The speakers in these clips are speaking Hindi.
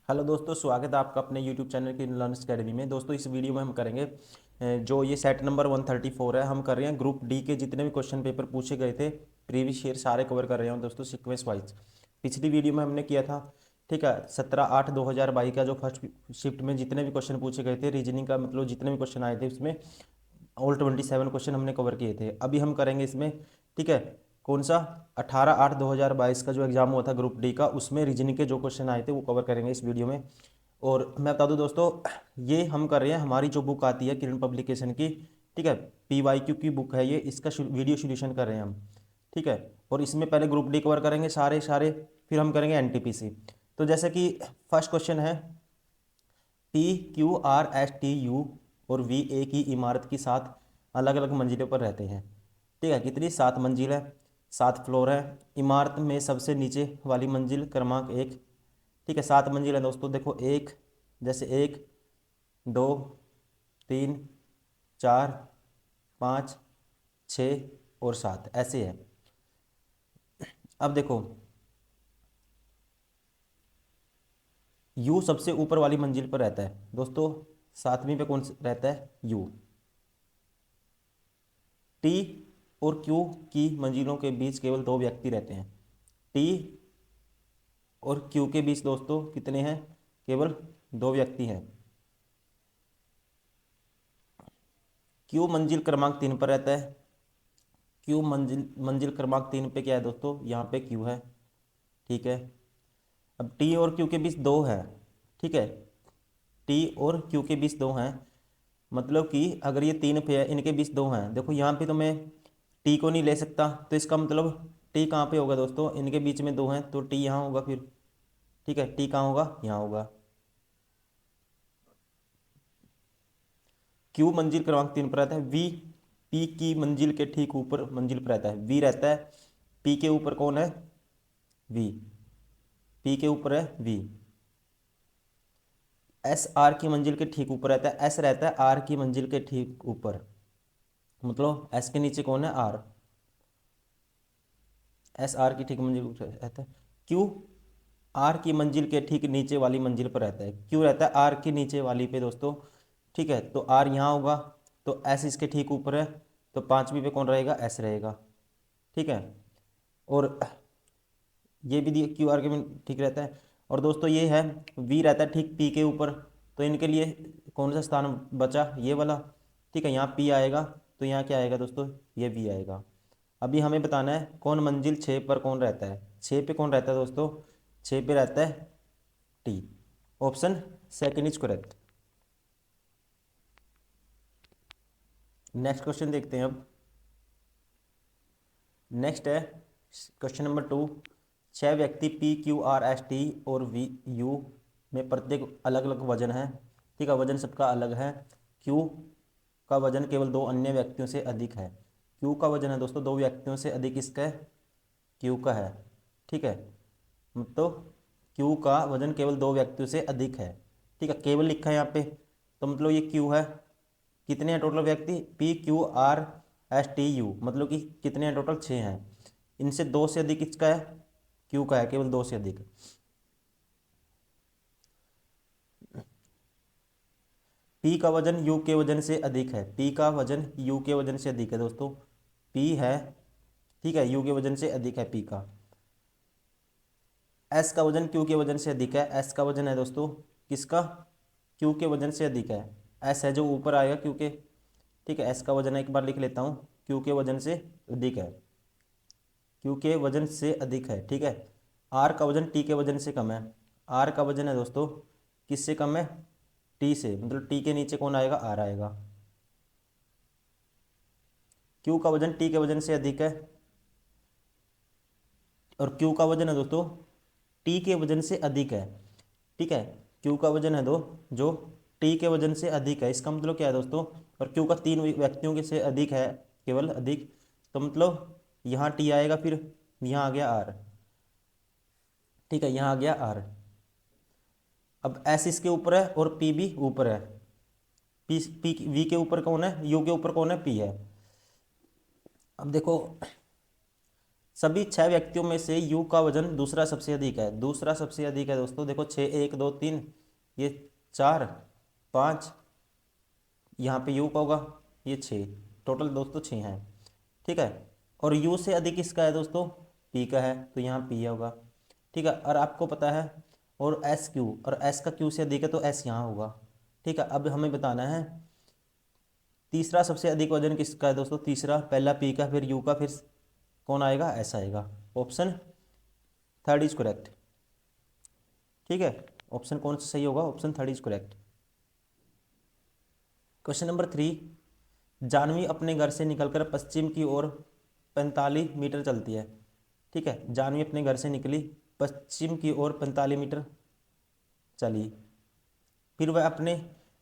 हेलो दोस्तों, स्वागत है आपका अपने यूट्यूब चैनल की लर्नर्स अकेडमी में। दोस्तों इस वीडियो में हम करेंगे जो ये सेट नंबर 134 है, हम कर रहे हैं ग्रुप डी के जितने भी क्वेश्चन पेपर पूछे गए थे प्रीवियस ईयर सारे कवर कर रहे हैं दोस्तों सीक्वेंस वाइज। पिछली वीडियो में हमने किया था, ठीक है, 17/8/2022 का जो फर्स्ट शिफ्ट में जितने भी क्वेश्चन पूछे गए थे रीजनिंग का, मतलब जितने भी क्वेश्चन आए थे उसमें ऑल 27 क्वेश्चन हमने कवर किए थे। अभी हम करेंगे इसमें, ठीक है, कौन सा 18/8/2022 का जो एग्जाम हुआ था ग्रुप डी का, उसमें रीजनिंग के जो क्वेश्चन आए थे वो कवर करेंगे इस वीडियो में। और मैं बता दूं दोस्तों, ये हम कर रहे हैं, हमारी जो बुक आती है किरण पब्लिकेशन की, ठीक है, PYQ की बुक है ये, इसका वीडियो सोल्यूशन कर रहे हैं हम, ठीक है। और इसमें पहले ग्रुप डी कवर करेंगे सारे सारे, फिर हम करेंगे NTPC। तो जैसे कि फर्स्ट क्वेश्चन है, PQRSTU और VA की इमारत की 7 अलग अलग मंजिलों पर रहते हैं, ठीक है। कितनी? 7 मंजिल है, 7 फ्लोर है। इमारत में सबसे नीचे वाली मंजिल क्रमांक 1, ठीक है। 7 मंजिल है दोस्तों, देखो एक, जैसे 1 2 3 4 5 6 और 7 ऐसे है। अब देखो, यू सबसे ऊपर वाली मंजिल पर रहता है दोस्तों, 7वीं पे कौन रहता है? यू। टी और क्यू की मंजिलों के बीच केवल 2 व्यक्ति रहते हैं। टी और क्यू के बीच दोस्तों कितने हैं? केवल 2 व्यक्ति हैं। क्यू मंजिल क्रमांक 3 पर रहता है। क्यू मंजिल मंजिल क्रमांक 3 पे क्या है दोस्तों? यहाँ पे क्यू है, ठीक है। अब टी और क्यू के बीच 2 है, ठीक है। टी और क्यू के बीच 2 हैं, मतलब कि अगर ये 3 पे है, इनके बीच 2 हैं। देखो यहाँ पे तो मैं टी को नहीं ले सकता, तो इसका मतलब टी कहाँ पे होगा दोस्तों? इनके बीच में 2 हैं तो टी यहाँ होगा फिर, ठीक है। टी कहाँ होगा? यहाँ होगा। क्यू मंजिल क्रमांक 3 पर रहता है। वी पी की मंजिल के ठीक ऊपर मंजिल पर रहता है। वी रहता है, पी के ऊपर कौन है? वी। पी के ऊपर है वी। एस आर की मंजिल के ठीक ऊपर रहता है। एस रहता है आर की मंजिल के ठीक ऊपर, मतलब एस के नीचे कौन है? आर। एस आर की ठीक मंजिल ऊपर रहता है। क्यू आर की मंजिल के ठीक नीचे वाली मंजिल पर रहता है। क्यू रहता है आर के नीचे वाली पे दोस्तों, ठीक है। तो आर यहाँ होगा, तो एस इसके ठीक ऊपर है, तो 5वीं पे कौन रहेगा? एस रहेगा, ठीक है। और ये भी क्यू आर के में ठीक रहता है। और दोस्तों ये है, वी रहता है ठीक पी के ऊपर, तो इनके लिए कौन सा स्थान बचा? ये वाला, ठीक है। यहाँ पी आएगा, तो यहाँ क्या आएगा दोस्तों? ये वी आएगा। अभी हमें बताना है कौन मंजिल 6 पर कौन रहता है। 6 पे कौन रहता है दोस्तों? 6 पे रहता है T. Option second is correct. Next question देखते हैं अब। नेक्स्ट है क्वेश्चन नंबर 2। 6 व्यक्ति PQRST और VU में प्रत्येक अलग अलग वजन है, ठीक है। वजन सबका अलग है। क्यू का वजन केवल 2 अन्य व्यक्तियों से अधिक है। क्यू का वजन है दोस्तों 2 व्यक्तियों से अधिक किसका है? क्यू का है, ठीक है। मतलब क्यू का वजन केवल 2 व्यक्तियों से अधिक है, ठीक है। केवल लिखा है यहाँ पे, तो मतलब ये क्यू है। कितने हैं टोटल व्यक्ति? PQRSTU, मतलब कि कितने हैं टोटल? 6 हैं। इनसे 2 से अधिक किसका है? क्यू का है, केवल 2 से अधिक। पी का वजन यू के वजन से अधिक है। पी का वजन यू के वजन से अधिक है दोस्तों। पी है, ठीक है, यू के वजन से अधिक है पी का। एस का वजन क्यू के वजन से अधिक है। एस का वजन है दोस्तों किसका? क्यू के वजन से अधिक है। एस है जो ऊपर आएगा क्यू के, ठीक है। एस का वजन है, एक बार लिख लेता हूँ, क्यू के वजन से अधिक है। क्यू के वजन से अधिक है, ठीक है। आर का वजन टी के वजन से कम है। आर का वजन है दोस्तों किससे कम है? टी से, मतलब टी के नीचे कौन आएगा? आर आएगा। क्यू का वजन टी के वजन से अधिक है, और क्यू का वजन है दोस्तों टी के वजन से अधिक है, ठीक है। क्यू का वजन है दो जो टी के वजन से अधिक है, इसका मतलब क्या है दोस्तों? और क्यू का 3 व्यक्तियों के से अधिक है, केवल अधिक, तो मतलब यहाँ टी आएगा, फिर यहाँ आ गया आर, ठीक है। यहाँ आ गया आर। अब एस इसके ऊपर है और पी भी ऊपर है। पी पी वी के ऊपर कौन है? यू के ऊपर कौन है? पी है। अब देखो सभी 6 व्यक्तियों में से यू का वजन दूसरा सबसे अधिक है। दूसरा सबसे अधिक है दोस्तों, देखो 6, 1 2 3, ये 4 5, यहाँ पे यू का होगा ये 6, टोटल दोस्तों 6 हैं। ठीक है, और यू से अधिक किसका है दोस्तों, पी का है, तो यहाँ पी होगा। ठीक है, और आपको पता है, और एस क्यू, और एस का क्यू से अधिक है तो एस यहाँ होगा। ठीक है, अब हमें बताना है तीसरा सबसे अधिक वजन किसका है दोस्तों, तीसरा, पहला पी का, फिर यू का, फिर कौन आएगा, एस आएगा। Option third is correct. ठीक है, ऑप्शन कौन सा सही होगा, option third is correct. Question number 3, Janvi अपने घर से निकलकर पश्चिम की ओर 45 मीटर चलती है। ठीक है, जानवी अपने घर से निकली, पश्चिम की ओर 45 मीटर चली, फिर वह अपने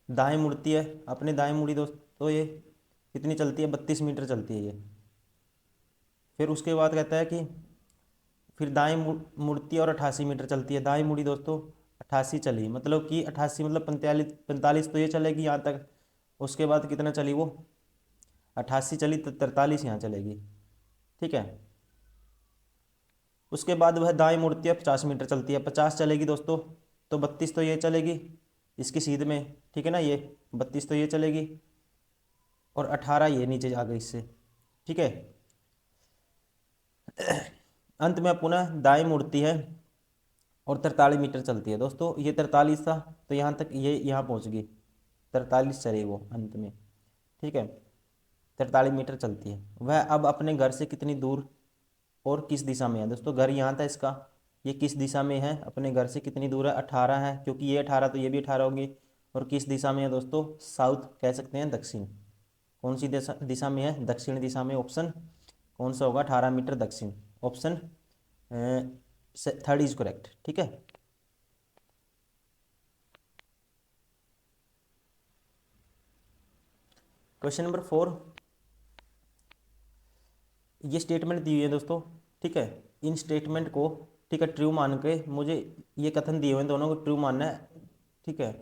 दाएं मुड़ती है, अपने दाएं मुड़ी दोस्तों ये कितनी चलती है, 32 मीटर चलती है ये। फिर उसके बाद कहता है कि फिर दाएं मुड़ती है और 88 मीटर चलती है। दाएं मुड़ी दोस्तों 88 चली, मतलब कि 88 मतलब 45, 45 तो ये चलेगी यहाँ तक, उसके बाद कितना चली वो, 88 चली तो 43 यहाँ चलेगी। ठीक है, उसके बाद वह दाएं मुड़ती है, 50 मीटर चलती है, 50 चलेगी दोस्तों, तो 32 तो ये चलेगी इसकी सीध में। ठीक है ना, ये 32 तो ये चलेगी, और 18 ये नीचे आ गई इससे। ठीक है, अंत में पुनः दाएं मुड़ती है और 43 मीटर चलती है दोस्तों। ये 43 था, तो यहाँ तक ये यहाँ पहुँच गई, 43 चले वो अंत में। ठीक है, 43 मीटर चलती है। वह अब अपने घर से कितनी दूर और किस दिशा में है दोस्तों, घर यहाँ था इसका, ये किस दिशा में है, अपने घर से कितनी दूर है, 18 है, क्योंकि ये 18 तो ये भी 18 होगी। और किस दिशा में है दोस्तों, साउथ कह सकते हैं, दक्षिण। कौन सी दिशा दिशा में है, दक्षिण दिशा में। ऑप्शन कौन सा होगा, 18 मीटर दक्षिण। Option third is correct. ठीक है, क्वेश्चन नंबर 4, ये स्टेटमेंट दी हुई है दोस्तों। ठीक है, इन स्टेटमेंट को, ठीक है, ट्रू मान के मुझे, ये कथन दिए हुए हैं दोनों को ट्रू मानना है। ठीक है,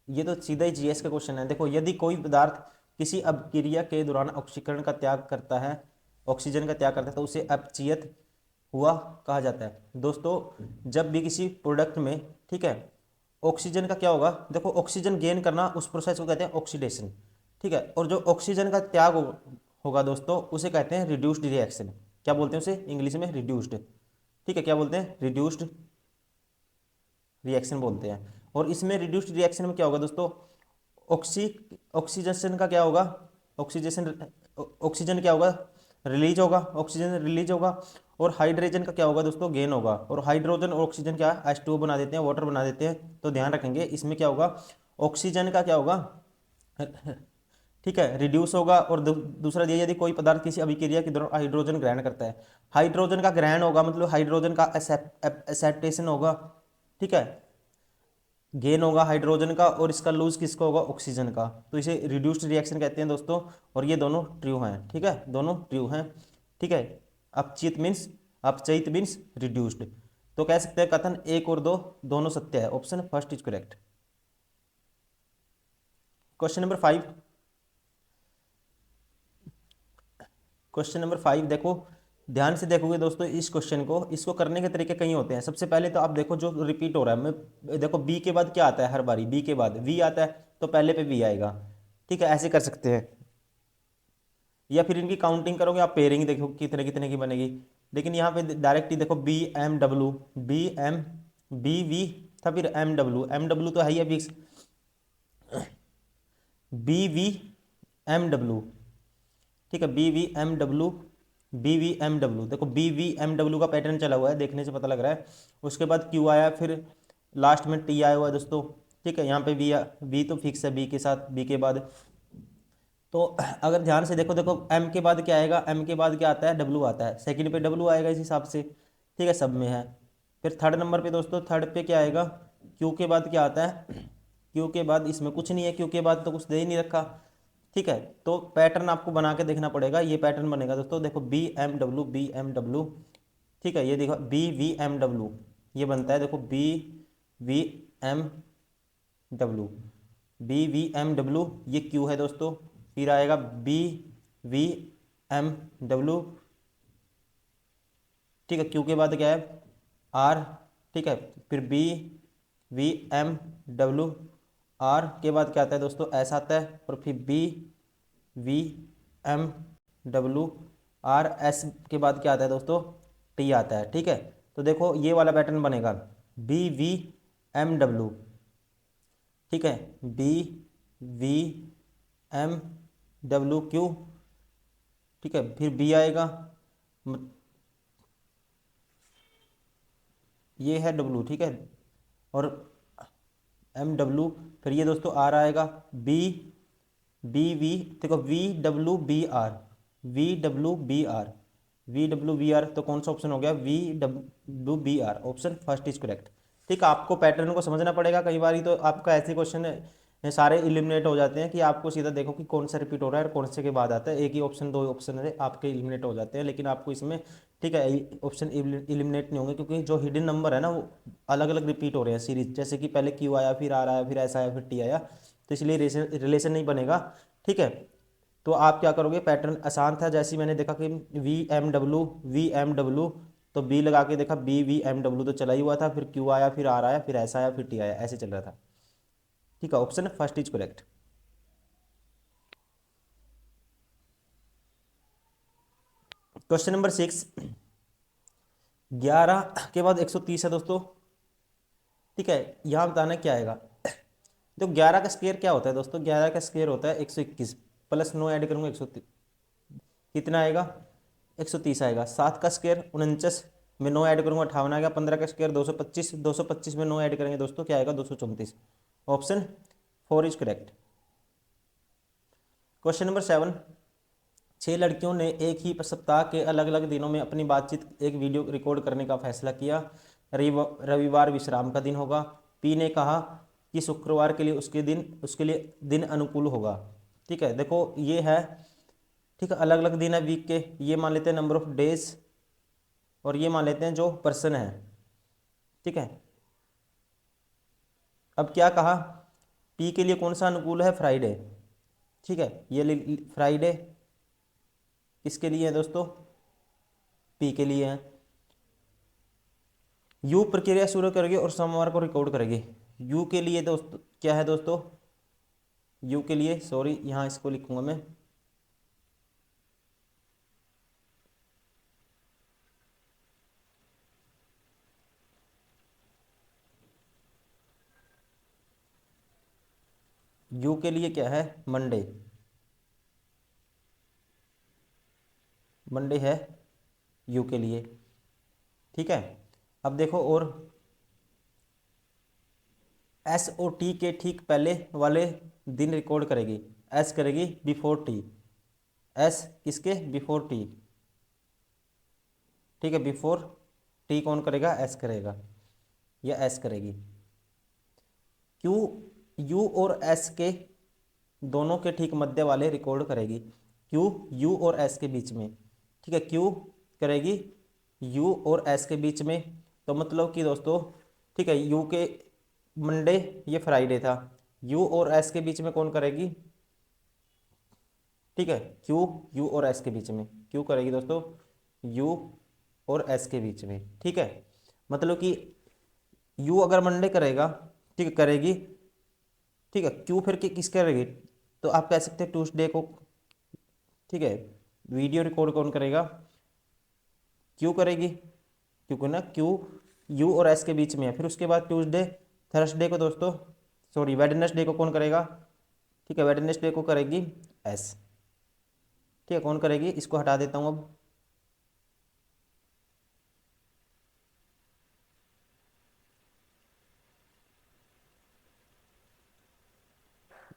ये तो सीधा ही जीएस का क्वेश्चन है। देखो, यदि कोई पदार्थ किसी अपक्रिया के दौरान ऑक्सीकरण का त्याग करता है, ऑक्सीजन का त्याग करता है, तो उसे अपचियत हुआ कहा जाता है। दोस्तों, जब भी किसी प्रोडक्ट में, ठीक है, ऑक्सीजन का क्या होगा, देखो ऑक्सीजन गेन करना, उस प्रोसेस को कहते हैं ऑक्सीडेशन। ठीक है, और जो ऑक्सीजन का त्याग होगा दोस्तों, उसे कहते हैं रिड्यूस्ड रिएक्शन। क्या बोलते हैं उसे, इंग्लिश में रिड्यूस्ड। ठीक है, क्या बोलते हैं, रिड्यूस्ड रिएक्शन बोलते हैं। और इसमें रिड्यूस्ड रिएक्शन में क्या होगा दोस्तों, ऑक्सीजन का क्या होगा, ऑक्सीजन ऑक्सीजन क्या होगा, रिलीज होगा, ऑक्सीजन रिलीज होगा। और हाइड्रोजन का क्या होगा दोस्तों, गेन होगा। और हाइड्रोजन और ऑक्सीजन क्या H2O बना देते हैं, वाटर बना देते हैं। तो ध्यान रखेंगे, इसमें क्या होगा, ऑक्सीजन का क्या होगा, ठीक है, रिड्यूस होगा। और दूसरा दिया, यदि कोई पदार्थ किसी अभिक्रिया के दौरान हाइड्रोजन ग्रहण करता है, हाइड्रोजन का ग्रहण होगा, मतलब हाइड्रोजन का एक्सेप्टेशन होगा। ठीक है, गेन होगा हाइड्रोजन का, और इसका लूज किसका होगा, ऑक्सीजन का। तो इसे रिड्यूस्ड रिएक्शन कहते हैं दोस्तों। और ये दोनों ट्रू हैं। ठीक है, दोनों ट्रू हैं। ठीक है, अपचित मीन्स रिड्यूस्ड। तो कह सकते हैं कथन 1 और 2 दोनों सत्य है। Option first is correct. Question number 5, question number 5 देखो, ध्यान से देखोगे दोस्तों इस क्वेश्चन को, इसको करने के तरीके कई होते हैं। सबसे पहले तो आप देखो जो रिपीट हो रहा है, मैं देखो बी के बाद क्या आता है, हर बारी बी के बाद वी आता है, तो पहले पे वी आएगा। ठीक है, ऐसे कर सकते हैं, या फिर इनकी काउंटिंग करोगे आप, पेयरिंग देखो कितने कितने की बनेगी। लेकिन यहाँ पे डायरेक्ट ही देखो, B M W, B M, B V था, फिर एम डब्ल्यू, एम डब्ल्यू तो है ही है fix, B V M W. ठीक है, B V M W, B V M W, देखो बी वी एम डब्ल्यू का पैटर्न चला हुआ है, देखने से पता लग रहा है। उसके बाद क्यू आया, फिर लास्ट में टी आया हुआ है दोस्तों। ठीक है, यहाँ पे वी तो फिक्स है, बी के साथ, बी के बाद। तो अगर ध्यान से देखो, देखो एम के बाद क्या आएगा, एम के बाद क्या आता है, डब्ल्यू आता है, सेकंड पे डब्ल्यू आएगा इस हिसाब से। ठीक है, सब में है। फिर थर्ड नंबर पे दोस्तों, थर्ड पे क्या आएगा, क्यू के बाद क्या आता है, क्यू के बाद इसमें कुछ नहीं है, क्यू के बाद तो कुछ दे ही नहीं रखा। ठीक है, तो पैटर्न आपको बना के देखना पड़ेगा। ये पैटर्न बनेगा दोस्तों, देखो B M W, B M W. ठीक है, ये देखो बी वी एम डब्ल्यू, ये बनता है, देखो B V M W, B V M W, ये क्यू है दोस्तों। फिर आएगा बी वी एम डब्ल्यू, ठीक है, क्यू के बाद क्या है आर, ठीक है, फिर B V M W, R के बाद क्या आता है दोस्तों एस आता है, और फिर B V M W R, S के बाद क्या आता है दोस्तों टी आता है। ठीक है, तो देखो ये वाला पैटर्न बनेगा बी वी एम डब्ल्यू, ठीक है, B V M W Q, ठीक है, फिर बी आएगा, म- ये है डब्ल्यू, ठीक है, और एम डब्ल्यू, फिर ये दोस्तों आर आएगा, बी बी वी, देखो V W B R, V W B R, V W B R, तो कौन सा ऑप्शन हो गया V W B R, option first is correct. ठीक है, आपको पैटर्न को समझना पड़ेगा, कई बार तो आपका ऐसे क्वेश्चन सारे इलिमिनेट हो जाते हैं कि आपको सीधा देखो कि कौन सा रिपीट हो रहा है और कौन से के बाद आता है, एक ही ऑप्शन दो ऑप्शन है आपके इलिमिनेट हो जाते हैं, लेकिन आपको इसमें ठीक है ऑप्शन इलिमिनेट नहीं होंगे, क्योंकि जो हिडन नंबर है ना वो अलग अलग रिपीट हो रहे हैं सीरीज, जैसे कि पहले क्यू आया फिर आर आया फिर एस आया फिर टी आया, तो इसलिए रिलेशन नहीं बनेगा। ठीक है, तो आप क्या करोगे, पैटर्न आसान था, जैसे ही मैंने देखा कि वी एम डब्ल्यू, तो बी लगा के देखा बी वी एम डब्ल्यू तो चला ही हुआ था, फिर क्यू आया फिर आर आया फिर एस आया फिर टी आया, ऐसे चल रहा था। ठीक है, option first is correct. Question number 6, 11 के बाद 130 है दोस्तों। ठीक है, यहाँ बताना क्या आएगा, तो 11 का स्क्वायर क्या होता है दोस्तों, 11 का स्क्वायर होता है 121, प्लस 9 ऐड करूंगा 130, कितना आएगा 130 आएगा। 7 का स्क्वायर 49 में 9 ऐड करूंगा 58 आएगा। 15 का स्क्वायर 225, 225 में 9 ऐड करेंगे दोस्तों क्या आएगा 234, option 4 is correct. Question number 7, 6 लड़कियों ने एक ही सप्ताह के अलग अलग दिनों में अपनी बातचीत एक वीडियो रिकॉर्ड करने का फैसला किया। रविवार विश्राम का दिन होगा। पी ने कहा कि शुक्रवार के लिए उसके लिए दिन अनुकूल होगा। ठीक है, देखो ये है, ठीक है, अलग अलग दिन है वीक के, ये मान लेते हैं नंबर ऑफ डेज, और ये मान लेते हैं जो पर्सन है। ठीक है, अब क्या कहा, पी के लिए कौन सा अनुकूल है, फ्राइडे। ठीक है, ये फ्राइडे किसके लिए है दोस्तों, पी के लिए है। यू प्रक्रिया शुरू करेगी और सोमवार को रिकॉर्ड करेगी। यू के लिए दोस्तों क्या है दोस्तों, यू के लिए सॉरी यहाँ इसको लिखूंगा मैं, यू के लिए क्या है मंडे, मंडे है यू के लिए। ठीक है, अब देखो और एस ओ टी के ठीक पहले वाले दिन रिकॉर्ड करेगी, एस करेगी बिफोर टी, एस किसके बिफोर टी। ठीक है, बिफोर टी कौन करेगा, एस करेगा या एस करेगी। क्यू यू और एस के दोनों के ठीक मध्य वाले रिकॉर्ड करेगी, क्यू यू और एस के बीच में। ठीक है, क्यू करेगी यू और एस के बीच में, तो मतलब कि दोस्तों ठीक है यू के मंडे ये फ्राइडे था, यू और एस के बीच में कौन करेगी, ठीक है क्यू यू और एस के बीच में, क्यू करेगी दोस्तों यू और एस के बीच में। ठीक है, मतलब कि यू अगर मंडे करेगा, ठीक है करेगी, ठीक है क्यू फिर किस करेगी, तो आप कह सकते हैं ट्यूसडे को। ठीक है, वीडियो रिकॉर्ड कौन करेगा, क्यू करेगी, क्योंकि ना क्यू यू और एस के बीच में है। फिर उसके बाद ट्यूसडे, थर्सडे को दोस्तों सॉरी वेडनेसडे को कौन करेगा, ठीक है वेडनेसडे को करेगी एस। ठीक है, कौन करेगी, इसको हटा देता हूँ अब,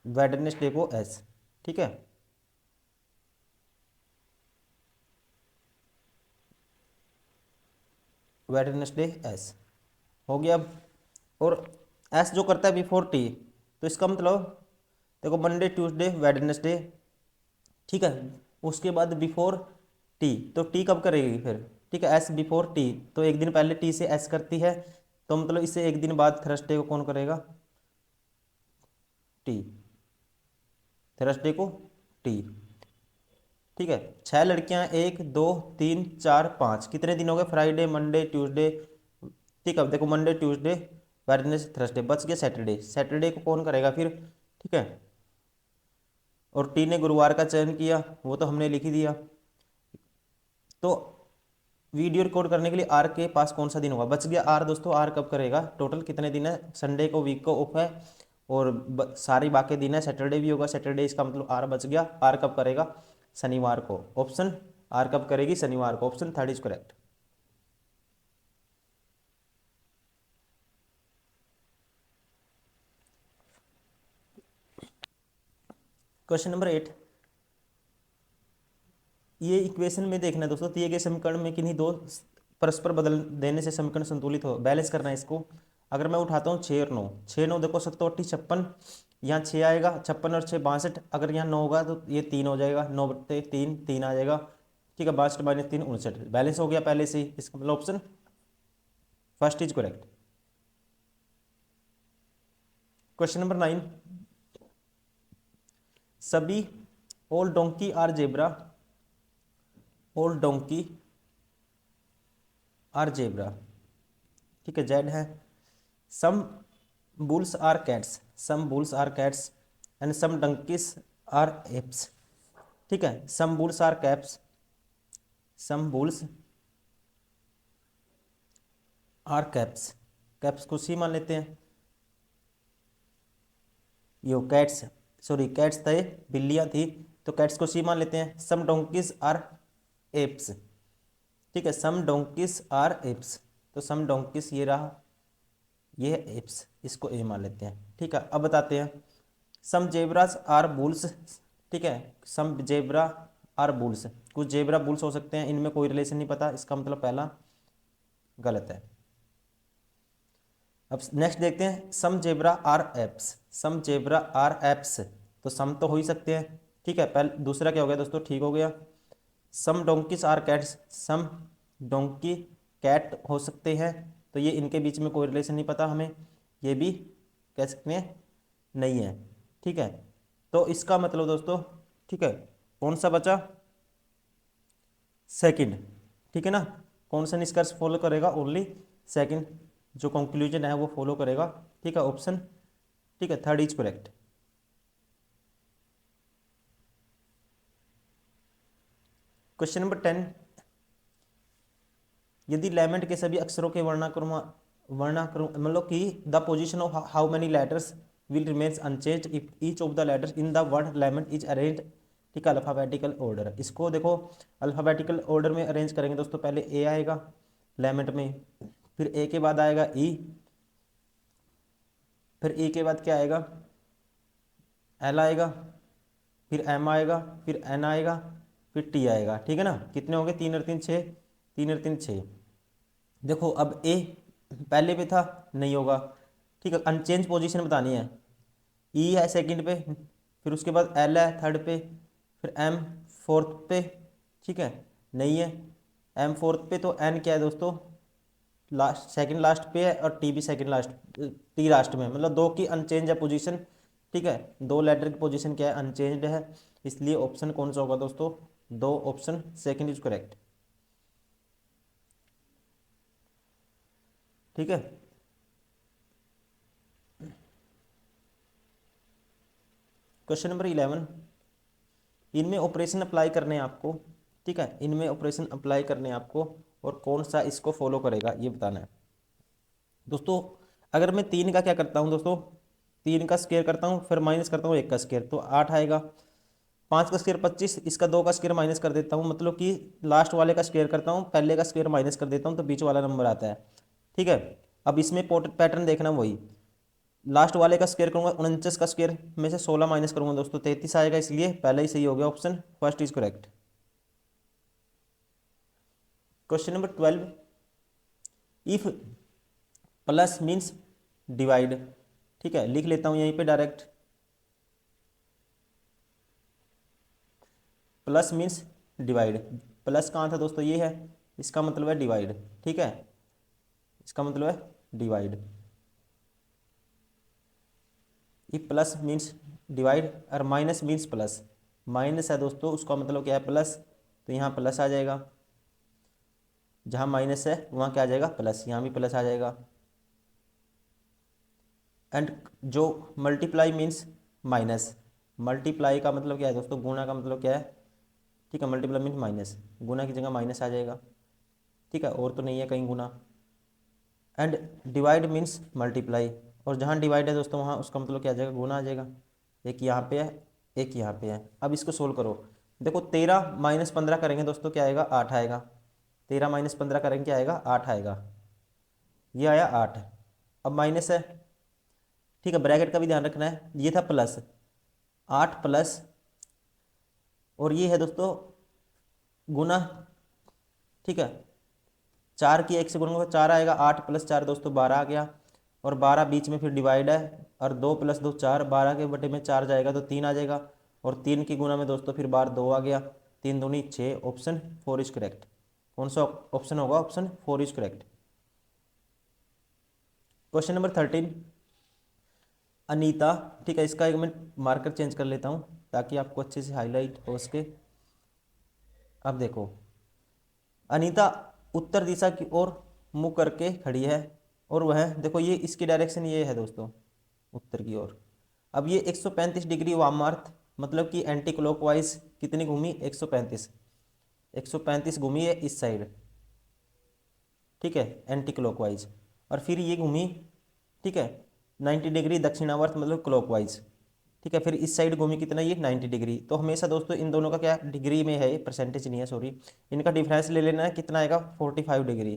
वेडनेसडे को एस। ठीक है, वेडनेसडे एस हो गया अब। और एस जो करता है बिफोर टी, तो इसका मतलब देखो मंडे ट्यूसडे वेडनेसडे, ठीक है, उसके बाद बिफोर टी, तो टी कब करेगी फिर, ठीक है एस बिफोर टी, तो एक दिन पहले टी से एस करती है, तो मतलब इससे एक दिन बाद थर्सडे को कौन करेगा, टी, थर्सडे को टी। ठीक है, 6 लड़कियां, 1 2 3 4 5, कितने दिन हो गए? Friday, Monday, Tuesday. ठीक है, अब देखो मंडे, ट्यूसडे, वेडनेसडे, थर्सडे, बच गया सैटरडे। सैटरडे को कौन करेगा फिर? ठीक है, और टी ने गुरुवार का चयन किया, वो तो हमने लिख ही दिया। तो वीडियो रिकॉर्ड करने के लिए आर के पास कौन सा दिन होगा? बच गया आर दोस्तों। आर कब करेगा? टोटल कितने दिन है? संडे को वीक को ऑफ है, और सारी बाकी दिन है, सैटरडे भी होगा। सैटरडे, इसका मतलब आर बच गया। आर कब करेगा? शनिवार को। ऑप्शन आर कब करेगी? शनिवार को। Option third is correct. Question number 8, ये इक्वेशन में देखना है दोस्तों, दिए गए समीकरण में किन्हीं दो परस्पर बदल देने से समीकरण संतुलित हो, बैलेंस करना है इसको। अगर मैं उठाता हूँ 6 और 9, 6 9 देखो 7 56, यहाँ 6 आएगा, 56 और 6 62, अगर यहाँ 9 होगा तो ये 3 हो जाएगा, 9 बटे 3 3 आ जाएगा। ठीक है, 62 माइनस 3 59, बैलेंस हो गया पहले से ही। इसका मतलब option first is correct. Question number 9, सभी all donkey are zebra, all donkey are zebra, ठीक है, जेड है। Some bulls are cats, some bulls are cats, and some donkeys are apes. ठीक है, some bulls are caps, some bulls are caps, caps को सी मान लेते हैं। यो कैट्स, सॉरी कैट्स थे, बिल्लियां थी, तो कैट्स को सी मान लेते हैं। सम डोंकीज आर एप्स, ठीक है, सम डोंकीज आर एप्स, तो सम डोंकीज ये रहा, ये है एप्स, इसको ए मान लेते हैं। ठीक है, अब बताते हैं सम जेब्रास आर बुल्स। ठीक है, सम जेब्रा आर बुल्स, कुछ जेब्रा बुल्स हो सकते हैं, इनमें कोई रिलेशन नहीं पता, इसका मतलब पहला गलत है। अब नेक्स्ट देखते हैं, some zebra are apes, some zebra are apes, तो सम तो हो ही सकते हैं। ठीक है, पहले दूसरा क्या हो गया दोस्तों? ठीक हो गया। Some donkeys are cats, some donkey cat हो सकते हैं, तो ये इनके बीच में कोई रिलेशन नहीं पता हमें, ये भी कह सकते हैं नहीं है। ठीक है, तो इसका मतलब दोस्तों, ठीक है, कौन सा बचा? सेकंड। ठीक है ना, कौन सा निष्कर्ष फॉलो करेगा? ओनली सेकंड, जो कंक्लूजन है वो फॉलो करेगा। ठीक है, ऑप्शन, ठीक है, third is correct. Question number 10, यदि लैमेंट के सभी अक्षरों के वर्णाक्रम मतलब कि the position of how many letters will remains unchanged if each of the letters in the word lament is arranged, ठीक है, अल्फाबेटिकल ऑर्डर। इसको देखो अल्फाबेटिकल ऑर्डर में अरेंज करेंगे दोस्तों। पहले ए आएगा लैमेंट में, फिर ए के बाद आएगा ई, फिर ई के बाद क्या आएगा? एल आएगा, फिर एम आएगा, फिर एन आएगा, फिर टी आएगा। ठीक है ना, कितने होंगे? 3 और 3 6, 3 और 3 6। देखो अब ए पहले पे था, नहीं होगा। ठीक है, अनचेंज पोजीशन बतानी है। ई है सेकंड पे, फिर उसके बाद एल है थर्ड पे, फिर एम फोर्थ पे, ठीक है, नहीं है। एम फोर्थ पे, तो एन क्या है दोस्तों? लास्ट, सेकंड लास्ट पे है, और टी भी सेकंड लास्ट, टी लास्ट में, मतलब दो की अनचेंज है पोजीशन। ठीक है, दो लेटर की पोजीशन क्या है? अनचेंज्ड है, इसलिए ऑप्शन कौन सा होगा दोस्तों? दो, ऑप्शन सेकंड इज करेक्ट। ठीक है, क्वेश्चन नंबर 11, इनमें ऑपरेशन अप्लाई करने हैं आपको। ठीक है, इनमें ऑपरेशन अप्लाई करने हैं आपको, और कौन सा इसको फॉलो करेगा ये बताना है दोस्तों। अगर मैं 3 का क्या करता हूँ दोस्तों? 3 का स्क्वायर करता हूँ, फिर माइनस करता हूँ 1 का स्क्वायर, तो 8 आएगा। 5 का स्क्वायर 25, इसका 2 का स्क्वायर माइनस कर देता हूँ, मतलब कि लास्ट वाले का स्क्वायर करता हूँ, पहले का स्क्वायर माइनस कर देता हूँ, तो बीच वाला नंबर आता है। ठीक है, अब इसमें पैटर्न देखना वही, लास्ट वाले का स्क्वायर करूंगा, 49 का स्क्वायर में से 16 माइनस करूंगा दोस्तों, 33 आएगा, इसलिए पहले ही सही हो गया, option first is correct. Question number 12, if plus means divide, ठीक है, लिख लेता हूं यहीं पे direct. Plus means divide, plus कहाँ था दोस्तों? ये है, इसका मतलब है डिवाइड। ठीक है, इसका मतलब है divide. If plus means divide और माइनस मीन्स प्लस, माइनस है दोस्तों उसका मतलब क्या है प्लस, तो यहाँ प्लस आ जाएगा, जहाँ माइनस है वहाँ क्या आ जाएगा प्लस, यहाँ भी प्लस आ जाएगा। एंड जो मल्टीप्लाई मीन्स माइनस, मल्टीप्लाई का मतलब क्या है दोस्तों, गुणा का मतलब क्या है, ठीक है, मल्टीप्लाई मीन्स माइनस, गुना की जगह माइनस आ जाएगा, ठीक है, और तो नहीं है कहीं गुना। एंड डिवाइड मीन्स मल्टीप्लाई, और जहाँ डिवाइड है दोस्तों वहाँ उसका मतलब क्या आ जाएगा, गुना आ जाएगा। एक यहाँ पे है, एक यहाँ पे है। अब इसको सोल्व करो, देखो 13 - 15 करेंगे दोस्तों क्या आएगा, 8 आएगा। 13 - 15 करेंगे क्या आएगा, 8 आएगा। ये आया 8। अब माइनस है, ठीक है, ब्रैकेट का भी ध्यान रखना है। ये था प्लस, 8 प्लस, और ये है दोस्तों गुना, ठीक है, 4 की 1 से गुणा करो 4 आएगा, 8 + 4 दोस्तों 12 आ गया, और 12 बीच में फिर डिवाइड है, और 2 + 2 4, 12 के बटे में 4 जाएगा तो 3 आ जाएगा, और 3 की गुना में दोस्तों फिर बार 2 आ गया, 3 दूनी 6, ऑप्शन 4 इज करेक्ट। कौन सा ऑप्शन होगा, option 4 is correct. Question number 13, Anita, ठीक है, इसका एक मैं मार्कर चेंज कर लेता हूँ ताकि आपको अच्छे से हाईलाइट हो सके। अब देखो, अनीता उत्तर दिशा की ओर मुंह करके खड़ी है, और वह देखो ये इसकी डायरेक्शन ये है दोस्तों, उत्तर की ओर। अब ये 135 डिग्री वामार्थ, मतलब कि एंटी क्लॉकवाइज कितनी घूमी, 135, 135 घूमी है इस साइड, ठीक है, एंटी क्लॉकवाइज। और फिर ये घूमी, ठीक है, 90 डिग्री दक्षिणावर्त मतलब क्लॉकवाइज, ठीक है, फिर इस साइड घूमी कितना, ये 90 डिग्री। तो हमेशा दोस्तों इन दोनों का क्या डिग्री में है, परसेंटेज नहीं है सॉरी, इनका डिफरेंस ले लेना है, कितना आएगा 45 डिग्री,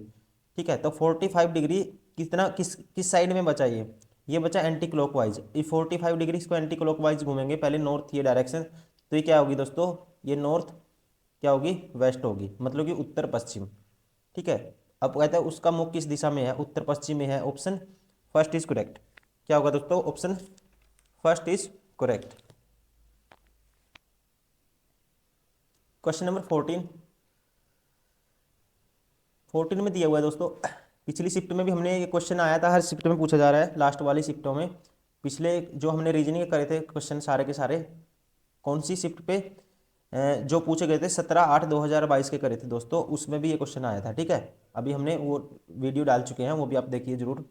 ठीक है। तो 45 डिग्री कितना किस किस साइड में बचा, ये बचा एंटी क्लॉकवाइज। ये 45 डिग्री इसको एंटी क्लॉकवाइज घूमेंगे, पहले नॉर्थ ये डायरेक्शन, तो ये क्या होगी दोस्तों, ये नॉर्थ क्या होगी, वेस्ट होगी, मतलब कि उत्तर पश्चिम, ठीक है। अब कहते हैं उसका मुख किस दिशा में है, उत्तर पश्चिम में है, ऑप्शन फर्स्ट इज करेक्ट। क्या होगा दोस्तों, option first is correct. Question number 14 में दिया हुआ है दोस्तों, पिछली शिफ्ट में भी हमने ये क्वेश्चन आया था, हर शिफ्ट में पूछा जा रहा है, लास्ट वाली शिफ्टों में। पिछले जो हमने रीजनिंग करे थे क्वेश्चन सारे के सारे, कौन सी शिफ्ट पे जो पूछे गए थे, 17/8/2022 के करे थे दोस्तों, उसमें भी ये क्वेश्चन आया था, ठीक है। अभी हमने वो वीडियो डाल चुके हैं, वो भी आप देखिए जरूर।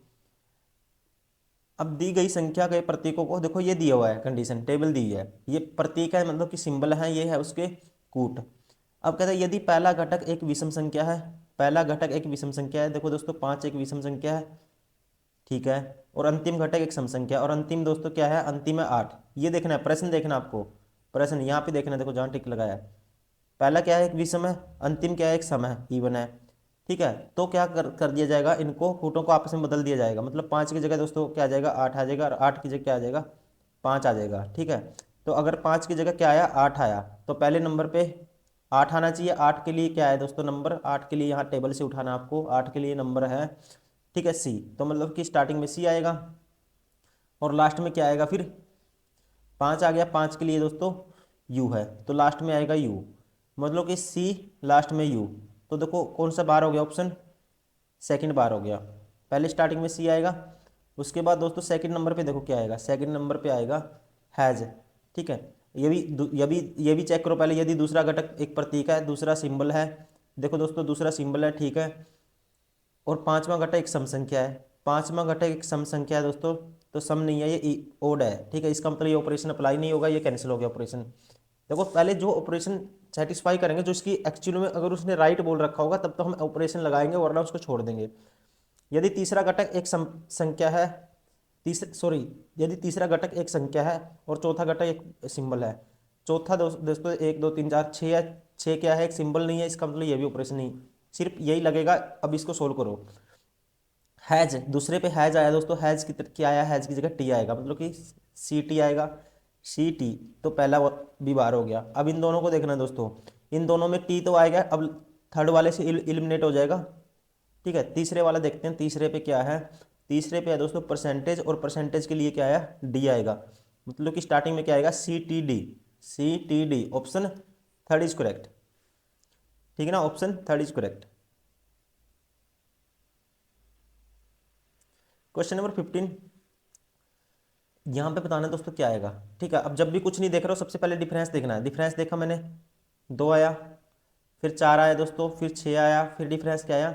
अब दी गई संख्या के प्रतीकों को देखो, ये दिया हुआ है, कंडीशन टेबल दी है, ये प्रतीक है मतलब कि सिंबल है, ये है उसके कूट। अब कहते हैं यदि पहला घटक एक विषम संख्या है, पहला घटक एक विषम संख्या है, देखो दोस्तों 5 एक विषम संख्या है, ठीक है, और अंतिम घटक एक सम संख्या, और अंतिम दोस्तों क्या है, अंतिम है 8। ये देखना है, प्रश्न देखना आपको, प्रश्न यहाँ पे देखना है, देखो जहाँ टिक लगाया है, पहला क्या है एक विषम है, अंतिम क्या है एक सम है, इवन है, ठीक है। तो क्या कर दिया जाएगा, इनको कूटों को आपस में बदल दिया जाएगा, मतलब 5 की जगह दोस्तों क्या आ जाएगा, 8 आ जाएगा, और 8 की जगह क्या आ जाएगा, 5 आ जाएगा, ठीक है। तो अगर 5 की जगह क्या आया, 8 आया, तो पहले नंबर पे 8 आना चाहिए। 8 के लिए क्या है दोस्तों नंबर, 8 के लिए यहाँ टेबल से उठाना आपको, 8 के लिए नंबर है, ठीक है, सी, तो मतलब कि स्टार्टिंग में सी आएगा, और लास्ट में क्या आएगा फिर, 5 आ गया, 5 के लिए दोस्तों यू है, तो लास्ट में आएगा यू, मतलब कि सी लास्ट में यू। तो देखो कौन सा बार हो गया, ऑप्शन सेकंड बार हो गया, पहले स्टार्टिंग में सी आएगा। उसके बाद दोस्तों सेकंड नंबर पे देखो क्या आएगा, सेकंड नंबर पे आएगा हैज, ठीक है। ये भी चेक करो पहले, यदि दूसरा घटक एक प्रतीक है, दूसरा सिंबल है, देखो दोस्तों दूसरा सिंबल है, ठीक है, और पांचवा घटक एक सम संख्या है, पांचवा घटक एक सम संख्या है दोस्तों, तो सम नहीं है, ये ओड है, ठीक है, इसका मतलब ये ऑपरेशन अप्लाई नहीं होगा, ये कैंसिल हो गया ऑपरेशन। देखो पहले जो ऑपरेशन सेटिस्फाई करेंगे, जो इसकी एक्चुअल में अगर उसने राइट बोल रखा होगा तब तो हम ऑपरेशन लगाएंगे, वरना उसको छोड़ देंगे। यदि तीसरा घटक एक संख्या है, यदि तीसरा घटक एक संख्या है और चौथा घटक एक सिंबल है, चौथा दोस्तों 1 2 3 4 6 है, 6 क्या है, एक सिंबल नहीं है, इसका मतलब ये भी ऑपरेशन नहीं, सिर्फ यही लगेगा। अब इसको सोल्व करो, हैज दूसरे पे हैज आया दोस्तों, हैज की क्या आया, हैज की जगह टी आएगा, मतलब कि सी टी आएगा, सी टी, तो पहला भी बार हो गया। अब इन दोनों को देखना दोस्तों, इन दोनों में टी तो आएगा, अब थर्ड वाले से इलिमिनेट हो जाएगा, ठीक है। तीसरे वाला देखते हैं, तीसरे पे क्या है, तीसरे पे है दोस्तों परसेंटेज, और परसेंटेज के लिए क्या आया, डी आएगा, मतलब कि स्टार्टिंग में क्या आएगा, C T D, C T D, option third is correct, ठीक है ना, option third is correct. Question number 15, यहाँ पे बताना है दोस्तों क्या आएगा। ठीक है, अब जब भी कुछ नहीं देख रहा हो सबसे पहले डिफरेंस देखना है। डिफरेंस देखा मैंने, 2 आया, फिर 4 आया दोस्तों, फिर 6 आया, फिर डिफरेंस क्या आया,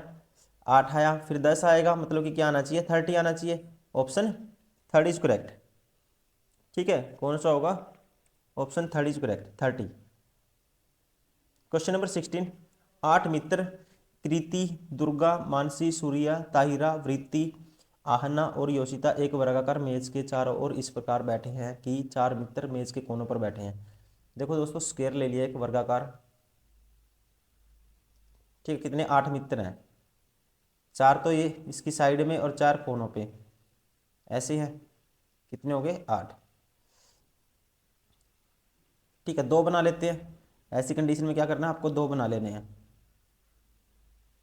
8 आया, फिर 10 आएगा, मतलब कि क्या आना चाहिए, 30 आना चाहिए। Option third is correct. ठीक है, कौन सा होगा, option third is correct, 30। Question number 16, 8 मित्र कृति, दुर्गा, मानसी, सूर्या, ताहिरा, वृत्ति, आहना और योशिता एक वर्गाकार मेज के चारों ओर इस प्रकार बैठे हैं कि 4 मित्र मेज के कोनों पर बैठे हैं। देखो दोस्तों, स्क्वायर ले लिया एक वर्गाकार। ठीक है, कितने, 8 मित्र हैं, 4 तो ये इसकी साइड में और 4 कोनों पे, ऐसे हैं, कितने हो गए, 8। ठीक है, 2 बना लेते हैं। ऐसी कंडीशन में क्या करना है आपको, 2 बना लेने हैं।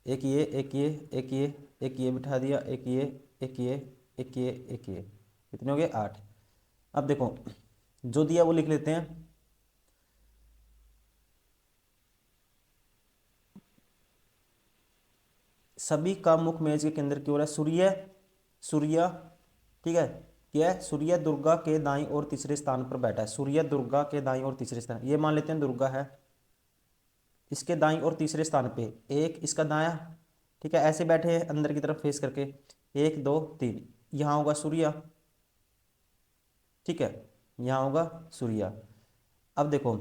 एक ये, एक ये, एक ये, एक ये बिठा दिया, एक ये, एक ये, एक ये, एक ये, कितने हो गए, 8। अब देखो, जो दिया वो लिख लेते हैं। सभी का मुख मेज के केंद्र की ओर है। सूर्य, सूर्य, ठीक है, क्या है, सूर्य दुर्गा के दाईं और तीसरे स्थान पर बैठा है। सूर्य दुर्गा के दाईं और तीसरे स्थान, ये मान लेते हैं दुर्गा है, इसके दाईं और तीसरे स्थान पे, एक इसका दायां। ठीक है, ऐसे बैठे हैं अंदर की तरफ फेस करके, 1 2 3, यहाँ होगा सूर्य। ठीक है, यहाँ होगा सूर्य। अब देखो,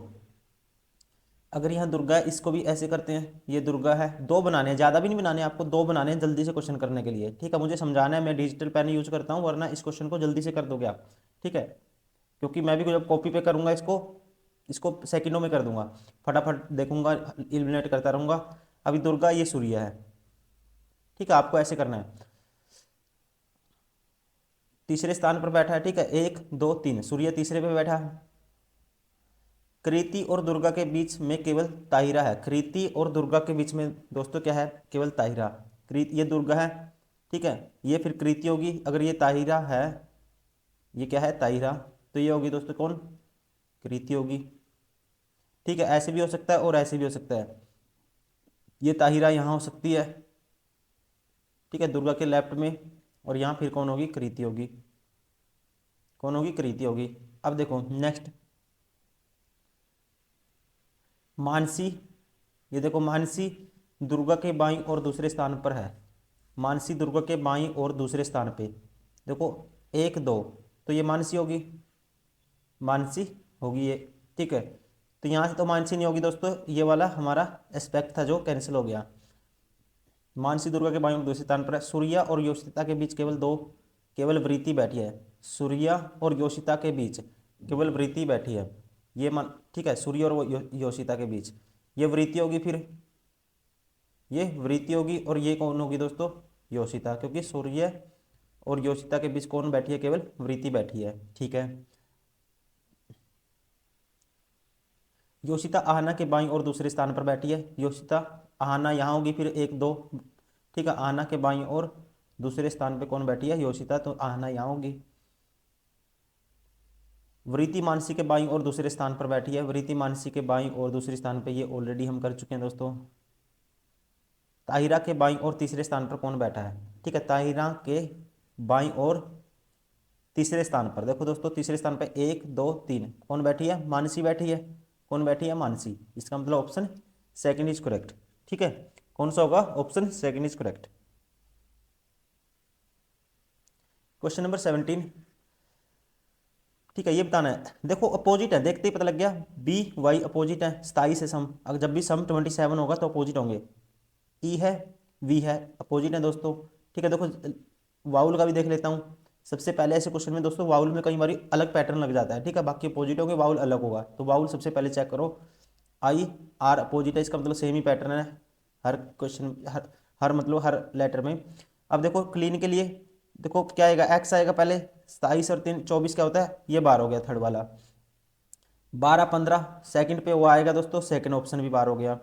अगर यहाँ दुर्गा है, इसको भी ऐसे करते हैं, ये दुर्गा है। 2 बनाने हैं, ज़्यादा भी नहीं बनाने, आपको 2 बनाने हैं जल्दी से क्वेश्चन करने के लिए। ठीक है, मुझे समझाना है, मैं डिजिटल पेन यूज करता हूँ, वरना इस क्वेश्चन को जल्दी से कर दोगे आप। ठीक है, क्योंकि मैं भी जब कॉपी पे करूँगा इसको इसको सेकंडों में कर दूंगा, फटाफट देखूंगा, इलिमिनेट करता रहूँगा। अभी दुर्गा, ये सूर्य है। ठीक है, आपको ऐसे करना है, तीसरे स्थान पर बैठा है। ठीक है, 1 2 3, सूर्य तीसरे पे बैठा है। कृति और दुर्गा के बीच में केवल ताहिरा है। कृति और दुर्गा के बीच में दोस्तों क्या है, केवल ताहिरा। कृति, ये दुर्गा है, ठीक है, ये फिर कृति होगी। अगर ये ताहिरा है, ये क्या है, ताहिरा, तो ये होगी दोस्तों कौन, कृति होगी। ठीक है, ऐसे भी हो सकता है और ऐसे भी हो सकता है। ये ताहिरा यहाँ हो सकती है, ठीक है, दुर्गा के लेफ्ट में, और यहाँ फिर कौन होगी, कृति होगी। कौन होगी, कृति होगी। अब देखो नेक्स्ट, मानसी, ये देखो मानसी दुर्गा के बाईं और दूसरे स्थान पर है। मानसी दुर्गा के बाईं और दूसरे स्थान पे, देखो 1 2, तो ये मानसी होगी, मानसी होगी ये। ठीक है, तो यहाँ से तो मानसी नहीं होगी दोस्तों, ये वाला हमारा एस्पेक्ट था जो कैंसिल हो गया। मानसी दुर्गा के बाईं और दूसरे स्थान पर है। सूर्या और योशिता के बीच केवल वृत्ति बैठी है। सूर्या और योशिता के बीच केवल वृत्ति बैठी है, ये मान, ठीक है, सूर्य और योशिता के बीच ये वृत्ति होगी, फिर ये वृत्ति होगी, और ये कौन होगी दोस्तों, योशिता, क्योंकि सूर्य और योशिता के बीच कौन बैठी है, केवल वृत्ति बैठी है। ठीक है, योशिता आहना के बाईं और दूसरे स्थान पर बैठी है। योशिता, आहना यहाँ होगी, फिर 1 2, ठीक है, आहना के बाईं और दूसरे स्थान पे कौन बैठी है, योशिता, तो आहना यहाँ होगी। वृत्ति मानसी के बाईं और दूसरे स्थान पर बैठी है। वृत्ति मानसी के बाईं और दूसरे स्थान पे, ये ऑलरेडी हम कर चुके हैं दोस्तों। ताहिरा के बाईं और तीसरे स्थान पर कौन बैठा है, ठीक है, ताहिरा के बाईं और तीसरे स्थान पर, देखो दोस्तों तीसरे स्थान पर 1 2 3 कौन बैठी है, मानसी बैठी है। कौन बैठी है, मानसी। इसका मतलब ऑप्शन सेकंड इज करेक्ट। ठीक है, कौन सा होगा, option second is correct. Question number 17, ठीक है, ये बताना है। देखो अपोजिट है, देखते ही पता लग गया, बी वाई अपोजिट है, 27 से सम, अगर जब भी सम 27 होगा तो अपोजिट होंगे। ई है, वी है, अपोजिट है दोस्तों। ठीक है, देखो वाउल का भी देख लेता हूँ। सबसे पहले ऐसे क्वेश्चन में दोस्तों वाउल में कई बार अलग पैटर्न लग जाता है। ठीक है, बाकी अपोजिट होंगे, वाउल अलग होगा, तो वाउल सबसे पहले चेक करो। आई आर अपोजिट है, इसका मतलब सेम ही पैटर्न है हर क्वेश्चन, हर मतलब हर लेटर में। अब देखो क्लीन के लिए, देखो क्या आएगा, एक्स आएगा पहले, 27 और 3 24 क्या होता है, ये बार हो गया, थर्ड वाला 12 15, सेकंड पे वो आएगा दोस्तों, सेकंड ऑप्शन भी बार हो गया।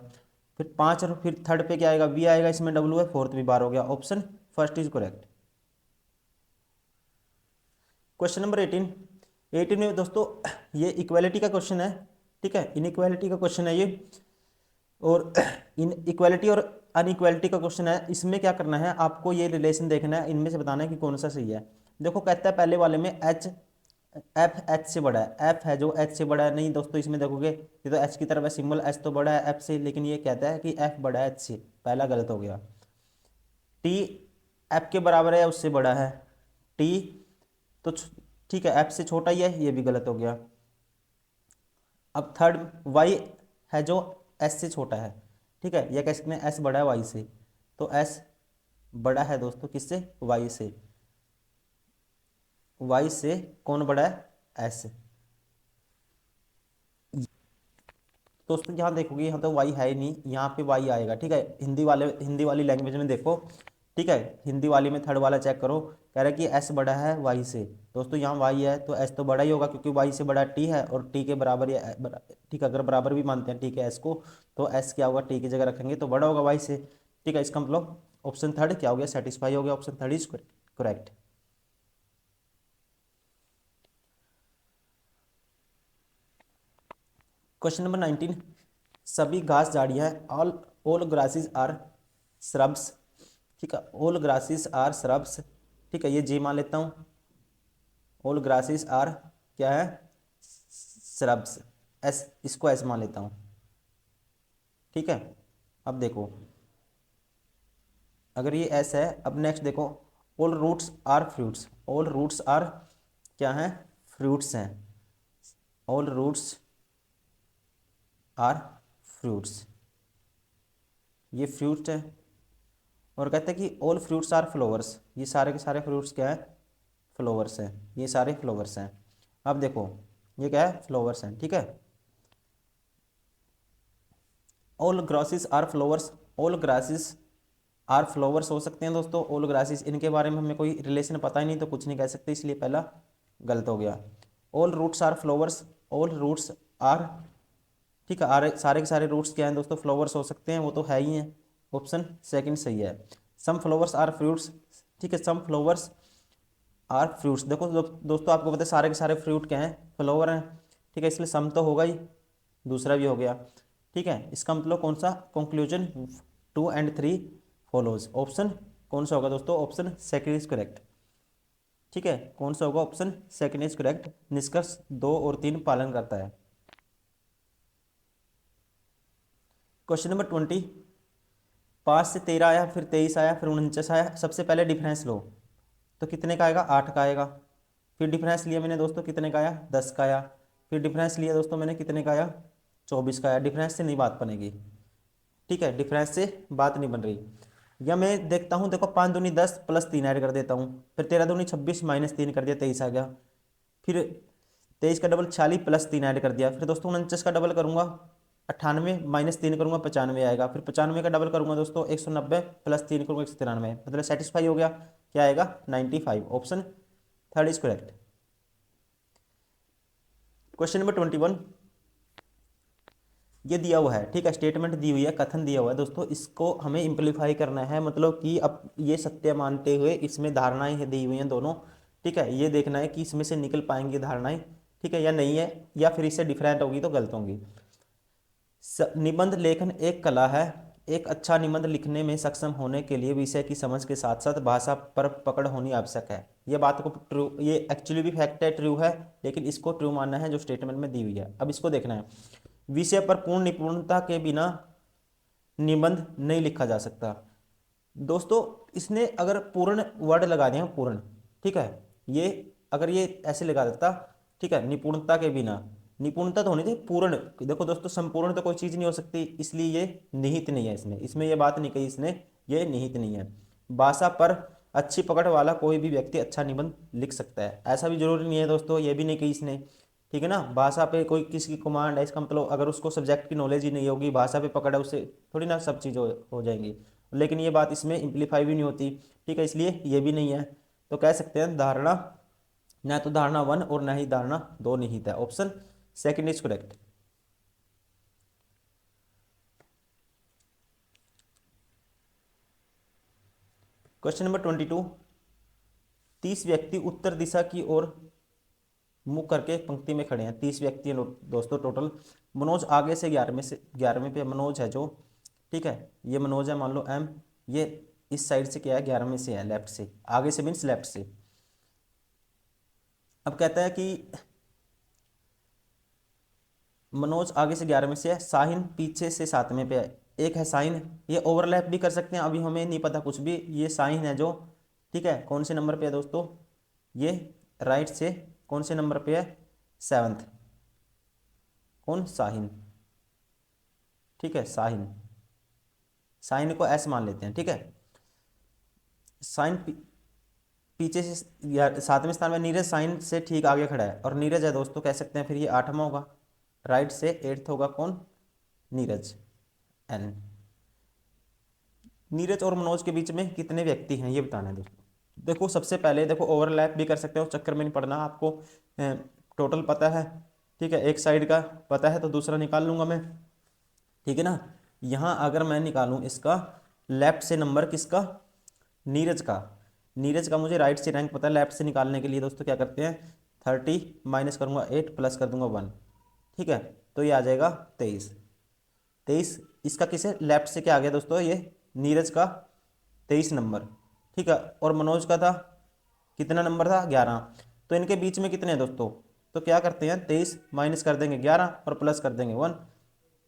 फिर 5 और फिर थर्ड पे क्या आएगा, वी आएगा, इसमें डब्ल्यू है, फोर्थ भी बार हो गया, option first is correct. Question number 18 में दोस्तों ये इक्वालिटी का क्वेश्चन है। ठीक है, इनइक्वालिटी का क्वेश्चन है ये, और इन इक्वालिटी और अनइक्वालिटी का क्वेश्चन है। इसमें क्या करना है आपको, ये रिलेशन देखना है, इनमें से बताना है कि कौन सा सही है। देखो कहता है पहले वाले में एच एफ एच से बड़ा है, एफ है जो एच से बड़ा है, नहीं दोस्तों इसमें देखोगे ये तो एच की तरफ है सिंबल, एच तो बड़ा है एफ से, लेकिन ये कहता है कि एफ बड़ा है एच से, पहला गलत हो गया। टी एफ के बराबर है या उससे बड़ा है, टी तो ठीक है एफ से छोटा ही है, ये भी गलत हो गया। अब थर्ड वाई है जो एस से छोटा है, ठीक है, यह कह सकते हैं एस बड़ा है वाई से, तो एस बड़ा है दोस्तों किससे, वाई से, वाई से कौन बड़ा है, एस। दोस्तों यहाँ देखोगे यहाँ तो वाई है ही नहीं, यहाँ पे वाई आएगा, ठीक है, हिंदी वाली लैंग्वेज में देखो, ठीक है, हिंदी वाली में थर्ड वाला चेक करो, कह रहा है कि एस बड़ा है वाई से, दोस्तों यहाँ वाई है तो एस तो बड़ा ही होगा क्योंकि वाई से बड़ा टी है, और टी के बराबर या ठीक है, अगर बराबर भी मानते हैं ठीक है एस को, तो एस क्या होगा टी की जगह रखेंगे तो बड़ा होगा वाई से, ठीक है, इसका मतलब ऑप्शन थर्ड क्या हो गया, सेटिस्फाई हो गया, option third is correct. Question number 19, सभी घास झाड़ियाँ all all grasses are shrubs, ठीक है, ऑल ग्रासेस आर श्रब्स, ठीक है, ये जी मान लेता हूँ, ऑल ग्रासेस आर क्या है, श्रब्स, एस इसको एस मान लेता हूँ, ठीक है। अब देखो अगर ये एस है, अब नेक्स्ट देखो, all roots are fruits, all roots are क्या हैं, फ्रूट्स हैं, ऑल रूट्स आर फ्रूट्स, ये फ्रूट्स है, और कहते हैं कि ऑल फ्रूट्स आर फ्लावर्स, ये सारे के सारे फ्रूट्स क्या है, फ्लावर्स हैं, ये सारे फ्लावर्स हैं। अब देखो ये क्या है, फ्लावर्स हैं, ठीक है, all grasses are flowers, all grasses are flowers हो सकते हैं दोस्तों, ऑल ग्रासेस इनके बारे में हमें कोई रिलेशन पता ही नहीं तो कुछ नहीं कह सकते, इसलिए पहला गलत हो गया। All roots are flowers, all roots are, ठीक है, आर सारे के सारे रूट्स क्या हैं दोस्तों, फ्लावर्स हो सकते हैं, वो तो है ही हैं, ऑप्शन सेकंड सही है। सम फ्लावर्स आर फ्रूट्स, ठीक है, सम फ्लावर्स आर फ्रूट्स, देखो दोस्तों आपको पता है सारे के सारे फ्रूट क्या हैं, फ्लावर हैं, ठीक है, इसलिए सम तो होगा ही, दूसरा भी हो गया, ठीक है, इसका मतलब कौन सा, कंक्लूजन 2 और 3 फॉलोज, ऑप्शन कौन सा होगा दोस्तों, ऑप्शन सेकंड इज करेक्ट, ठीक है, कौन सा होगा, ऑप्शन सेकंड इज करेक्ट, निष्कर्ष 2 और 3 पालन करता है। क्वेश्चन नंबर 20, 5 से 13 आया, फिर 23 आया, फिर 49 आया, सबसे पहले डिफरेंस लो, तो कितने का आएगा, 8 का आएगा, फिर डिफरेंस लिया मैंने दोस्तों कितने का आया, 10 का आया, फिर डिफरेंस लिया दोस्तों मैंने कितने का आया, 24 का आया, डिफरेंस से नहीं बात बनेगी, ठीक है, डिफरेंस से बात नहीं बन रही। या मैं देखता हूँ, देखो 5 दूनी 10 प्लस 3 ऐड कर देता हूँ, फिर 13 दूनी 26 माइनस 3 कर दिया, 23 आ गया, फिर 23 का डबल 46 प्लस 3 ऐड कर दिया, फिर दोस्तों 49 का डबल करूंगा 98 माइनस 3 करूंगा 95 आएगा, फिर 95 का डबल करूंगा दोस्तों 190 प्लस 3 करूंगा 193, मतलब सेटिस्फाई हो गया, क्या आएगा 95, option third is correct. Question number 21, ये दिया हुआ है, ठीक है, स्टेटमेंट दी हुई है, कथन दिया हुआ है दोस्तों, इसको हमें इम्प्लीफाई करना है, मतलब कि अब ये सत्य मानते हुए इसमें धारणाएं दी हुई हैं दोनों, ठीक है, ये देखना है कि इसमें से निकल पाएंगी धारणाएं, ठीक है या नहीं है, या फिर इससे डिफरेंट होगी तो गलत होंगी। निबंध लेखन एक कला है, एक अच्छा निबंध लिखने में सक्षम होने के लिए विषय की समझ के साथ साथ भाषा पर पकड़ होनी आवश्यक है, ये बात को ट्रू, ये एक्चुअली भी फैक्ट है, ट्रू है, लेकिन इसको ट्रू मानना है जो स्टेटमेंट में दी हुई है। अब इसको देखना है, विषय पर पूर्ण निपुणता के बिना निबंध नहीं लिखा जा सकता, दोस्तों इसने अगर पूर्ण वर्ड लगा दिया पूर्ण, ठीक है, ये अगर ये ऐसे लगा देता, ठीक है, निपुणता के बिना, निपुणता तो होनी चाहिए पूर्ण, देखो दोस्तों संपूर्ण तो कोई चीज़ नहीं हो सकती, इसलिए ये निहित नहीं है, इसने इसमें ये बात नहीं कही इसने, ये निहित नहीं है। भाषा पर अच्छी पकड़ वाला कोई भी व्यक्ति अच्छा निबंध लिख सकता है, ऐसा भी जरूरी नहीं है दोस्तों, ये भी नहीं कही इसने, ठीक है ना, भाषा पे कोई किसी की कमांड है, इसका मतलब अगर उसको सब्जेक्ट की नॉलेज ही नहीं होगी, भाषा पे पकड़ है उससे थोड़ी ना सब चीज़ हो जाएंगी, लेकिन ये बात इसमें इम्प्लीफाई भी नहीं होती, ठीक है, इसलिए ये भी नहीं है, तो कह सकते हैं धारणा, ना तो धारणा 1 और ना ही धारणा 2 निहित है, option second is correct. Question number 22, 30 व्यक्ति उत्तर दिशा की ओर मुंह करके पंक्ति में खड़े हैं, 30 व्यक्ति हैं दोस्तों टोटल, मनोज आगे से 11वें पे मनोज है जो, ठीक है, ये मनोज है मान लो एम, ये इस साइड से क्या है 11वें से है, लेफ्ट से, आगे से मीन्स लेफ्ट से, अब कहता है कि मनोज आगे से 11वें से है, साहिन पीछे से 7वें पे है, एक है साहिन, ये ओवरलैप भी कर सकते हैं, अभी हमें नहीं पता कुछ भी, ये साहिन है जो, ठीक है, कौन से नंबर पे है दोस्तों, ये राइट से कौन से नंबर पे है, 7th, कौन, साहिन, ठीक है, साहिन, साहिन को एस मान लेते हैं, ठीक है। साइन पीछे से 7वें स्थान में नीरज साइन से ठीक आगे खड़ा है, और नीरज है दोस्तों, कह सकते हैं फिर ये 8वां होगा, राइट से 8th होगा कौन, नीरज, एन। नीरज और मनोज के बीच में कितने व्यक्ति हैं ये बताना है दोस्तों। देखो सबसे पहले देखो ओवरलैप भी कर सकते हो, चक्कर में नहीं पड़ना, आपको टोटल पता है, ठीक है, एक साइड का पता है तो दूसरा निकाल लूंगा मैं, ठीक है ना। यहाँ अगर मैं निकालूं इसका लेफ्ट से नंबर किसका, नीरज का, नीरज का मुझे राइट से रैंक पता है, लेफ्ट से निकालने के लिए दोस्तों क्या करते हैं, 30 माइनस करूंगा 8 प्लस कर दूंगा 1, ठीक है, तो ये आ जाएगा 23, 23 इसका किसे लेफ्ट से क्या आ गया दोस्तों, ये नीरज का 23 नंबर, ठीक है, और मनोज का था कितना नंबर था, 11, तो इनके बीच में कितने हैं दोस्तों, तो क्या करते हैं 23 माइनस कर देंगे 11 और प्लस कर देंगे 1,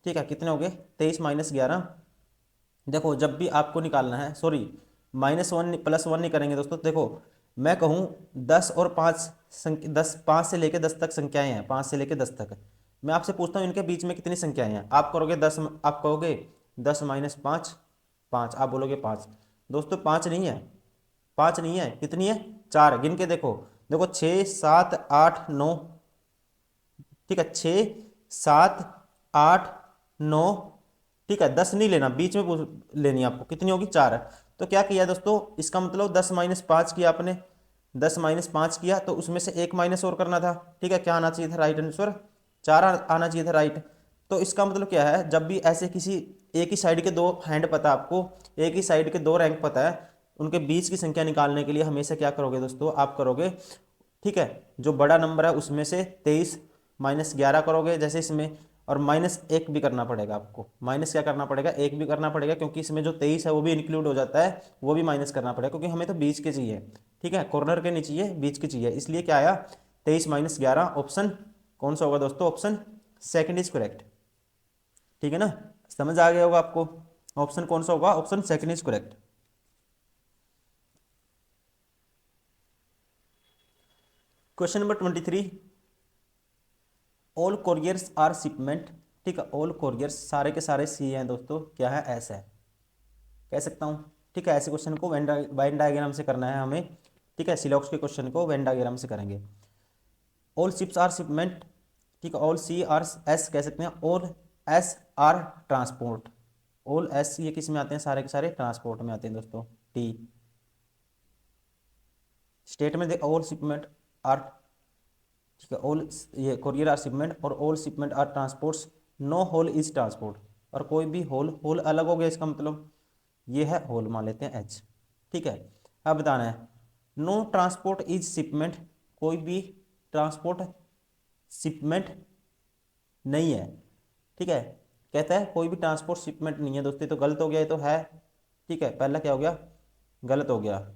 ठीक है, कितने हो गए 23 माइनस 11। देखो जब भी आपको निकालना है, सॉरी -1 +1 नहीं करेंगे दोस्तों, देखो मैं कहूँ 10 और 5 संख्या, 10 5 से लेकर 10 तक संख्याएं हैं, 5 से लेकर 10 तक, मैं आपसे पूछता हूँ इनके बीच में कितनी संख्याएं हैं, आप करोगे 10, आप कहोगे 10 - 5 5, आप बोलोगे 5, दोस्तों 5 नहीं है, 5 नहीं है, कितनी है, 4, गिन के देखो, देखो 6 7 8 9, ठीक है, 6 7 8 9, ठीक है, 10 नहीं लेना, बीच में लेनी है आपको, कितनी होगी, 4, तो क्या किया दोस्तों, इसका मतलब 10 - 5 किया आपने, 10 - 5 किया तो उसमें से एक माइनस और करना था, ठीक है, क्या आना चाहिए था, राइट आंसर 4 आना चाहिए था, राइट। तो इसका मतलब क्या है, जब भी ऐसे किसी एक ही साइड के दो हैंड पता आपको, एक ही साइड के दो रैंक पता है, उनके बीच की संख्या निकालने के लिए हमेशा क्या करोगे दोस्तों, आप करोगे, ठीक है, जो बड़ा नंबर है उसमें से 23 माइनस 11 करोगे, जैसे इसमें, और -1 भी करना पड़ेगा आपको, माइनस क्या करना पड़ेगा, 1 भी करना पड़ेगा, क्योंकि इसमें जो 23 है वो भी इंक्लूड हो जाता है, वो भी माइनस करना पड़ेगा, क्योंकि हमें तो बीच के चाहिए, ठीक है, कॉर्नर के नहीं चाहिए, बीच के चाहिए, इसलिए क्या आया 23 - 11, ऑप्शन कौन सा होगा दोस्तों, ऑप्शन सेकंड इज करेक्ट, ठीक है ना, समझ आ गया होगा आपको, ऑप्शन कौन सा होगा, option second is correct. Question number 23, all couriers are shipment, ठीक है, ऑल कोरियर्स सारे के सारे सी हैं दोस्तों, क्या है, एस है, कह सकता हूँ, ठीक है, ऐसे क्वेश्चन को वेन डायग्राम से करना है हमें, ठीक है, सिलॉक्स के क्वेश्चन को वेन डायग्राम से करेंगे। ऑल शिप्स आर शिपमेंट, ठीक है, ऑल सी आर एस कह सकते हैं, all S R transport, all S ये किस में आते हैं, सारे के सारे ट्रांसपोर्ट में आते हैं दोस्तों, टी स्टेट में ऑल शिपमेंट आर, ठीक है, ऑल ये कोरियर आर शिपमेंट और all shipment are transports, no whole is transport, और कोई भी होल, होल अलग हो गया इसका मतलब, ये है होल मान लेते हैं एच, ठीक है। अब बताना है, नो ट्रांसपोर्ट इज शिपमेंट, कोई भी ट्रांसपोर्ट शिपमेंट नहीं है, ठीक है, कहता है कोई भी ट्रांसपोर्ट शिपमेंट नहीं है दोस्तों, ये तो गलत हो गया, ये तो है, ठीक है, पहला क्या हो गया, गलत हो गया।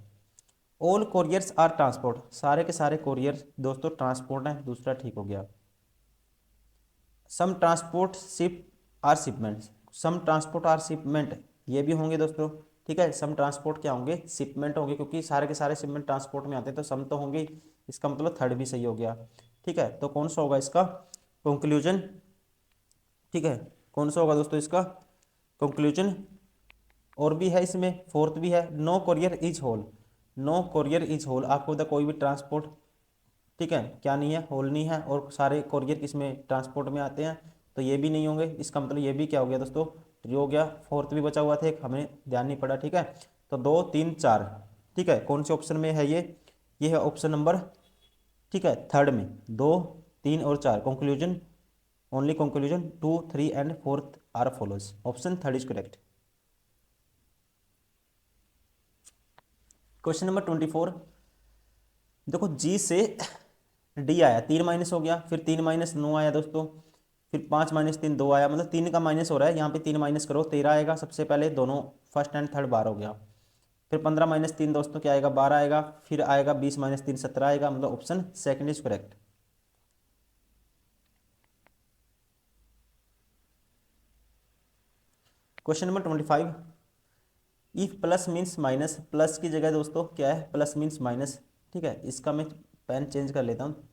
ऑल कोरियर्स आर ट्रांसपोर्ट, सारे के सारे कोरियर दोस्तों ट्रांसपोर्ट हैं, दूसरा ठीक हो गया। Some transport ship are shipment, some transport are shipment, ये भी होंगे दोस्तों, ठीक है, सम ट्रांसपोर्ट क्या होंगे, शिपमेंट होंगे, क्योंकि सारे के सारे शिपमेंट ट्रांसपोर्ट में आते हैं तो सम तो होंगे, इसका मतलब थर्ड भी सही हो गया, ठीक है, तो कौन सा होगा इसका कंक्लूजन, ठीक है, कौन सा होगा दोस्तों इसका कंक्लूजन, और भी है इसमें, फोर्थ भी है, no courier is whole, no courier is whole, आपको बता कोई भी ट्रांसपोर्ट, ठीक है, क्या नहीं है, होल नहीं है, और सारे कोरियर किस में ट्रांसपोर्ट में आते हैं, तो ये भी नहीं होंगे, इसका मतलब ये भी क्या हो गया दोस्तों, ये हो गया, फोर्थ भी बचा हुआ था एक, हमें ध्यान नहीं पड़ा, ठीक है, तो 2 3 4, ठीक है, कौन से ऑप्शन में है ये है ऑप्शन नंबर, ठीक है, थर्ड में 2 3 और 4, conclusion only conclusion 2 3 and fourth are follows, option third is correct. Question number 24, देखो जी से डी आया, 3 माइनस हो गया, फिर 3 - 9 आया दोस्तों, फिर 5 - 3 2 आया, मतलब 3 का माइनस हो रहा है, यहाँ पे 3 माइनस करो 13 आएगा, सबसे पहले दोनों फर्स्ट एंड थर्ड बार हो गया, फिर 15 माइनस 3 दोस्तों क्या आएगा, 12 आएगा, फिर आएगा 20 माइनस 3 17 आएगा, मतलब option second is correct. Question number 25, if plus means minus, plus की जगह दोस्तों क्या है, प्लस मीन्स माइनस। ठीक है, इसका मैं पेन चेंज कर लेता हूँ।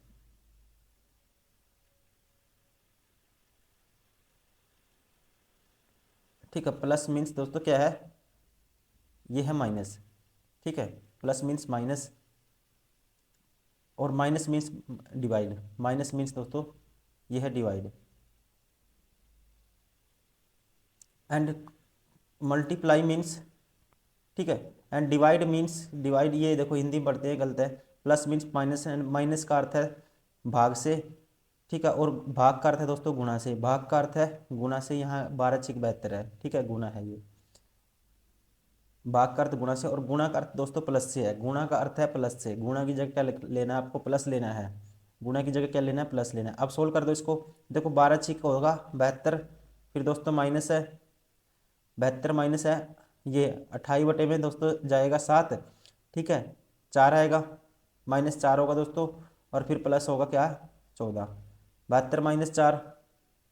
ठीक है, प्लस मीन्स दोस्तों क्या है, ये है माइनस। ठीक है, प्लस मीन्स माइनस, और minus means divide, minus means दोस्तों ये है डिवाइड, एंड मल्टीप्लाई मीन्स, ठीक है, एंड डिवाइड मीन्स, डिवाइड ये देखो हिंदी में पढ़ते हैं गलत है, plus means minus, and minus का अर्थ है भाग से। ठीक है, और भाग का अर्थ है दोस्तों गुणा से, भाग का अर्थ है गुणा से, यहाँ 12 छिक 72 है। ठीक है, गुणा है ये, भाग का अर्थ गुणा से, और गुणा का अर्थ दोस्तों प्लस से है, गुणा का अर्थ है प्लस से, गुणा की जगह क्या लेना है आपको, प्लस लेना है, गुणा की जगह क्या लेना है, प्लस लेना है। अब सोल्व कर दो इसको, देखो 12 छिक होगा 72, फिर दोस्तों माइनस है 72 माइनस है ये 28 में दोस्तों जाएगा 7। ठीक है, 4 आएगा, माइनस 4 होगा दोस्तों, और फिर प्लस होगा क्या, 14। 72 माइनस 4,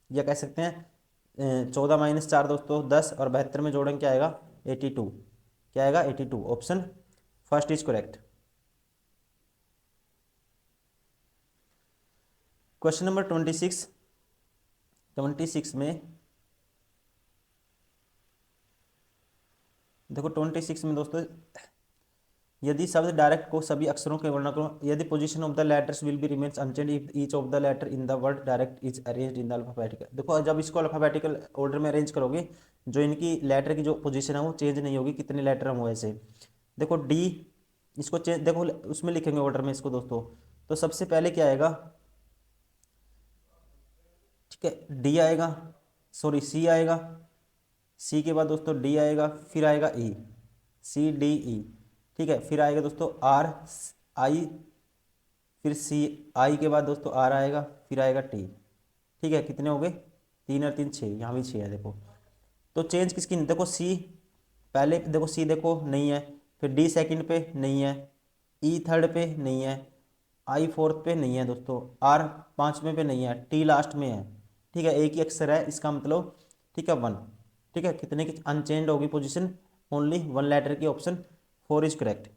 या कह सकते हैं 14 माइनस 4 दोस्तों 10, और 72 में जोड़ेंगे क्या आएगा, 82। क्या आएगा, 82, option first is correct. Question number 26, 26 में देखो 26 में दोस्तों, यदि शब्द डायरेक्ट को सभी अक्षरों के वर्णन करो, यदि position of the letters will be remains unchange if each of the letter in the word direct is arranged in the alphabetical. देखो जब इसको अल्फाबेटिकल ऑर्डर में अरेंज करोगे, जो इनकी लेटर की जो पोजीशन है वो चेंज नहीं होगी, कितने लेटर हैं वो ऐसे। देखो डी, इसको चेंज देखो उसमें लिखेंगे ऑर्डर में इसको दोस्तों, तो सबसे पहले क्या आएगा, ठीक है डी आएगा, सॉरी सी आएगा, सी के बाद दोस्तों डी आएगा, फिर आएगा ई, सी डी ई। ठीक है, फिर आएगा दोस्तों आर आई, फिर सी, आई के बाद दोस्तों आर आएगा, फिर आएगा टी। ठीक है, कितने हो गए, 3 और 3 6, यहाँ भी 6 है देखो। तो चेंज किसकी, देखो सी पहले, देखो सी देखो नहीं है, फिर डी सेकंड पे नहीं है, ई थर्ड पे नहीं है, आई फोर्थ पे नहीं है दोस्तों, आर पाँचवें पे नहीं है, टी लास्ट में है। ठीक है, एक ही अक्षर है इसका मतलब, ठीक है 1। ठीक है, कितने की अनचेंज होगी पोजीशन, ओनली 1 लेटर की, option 4 is correct.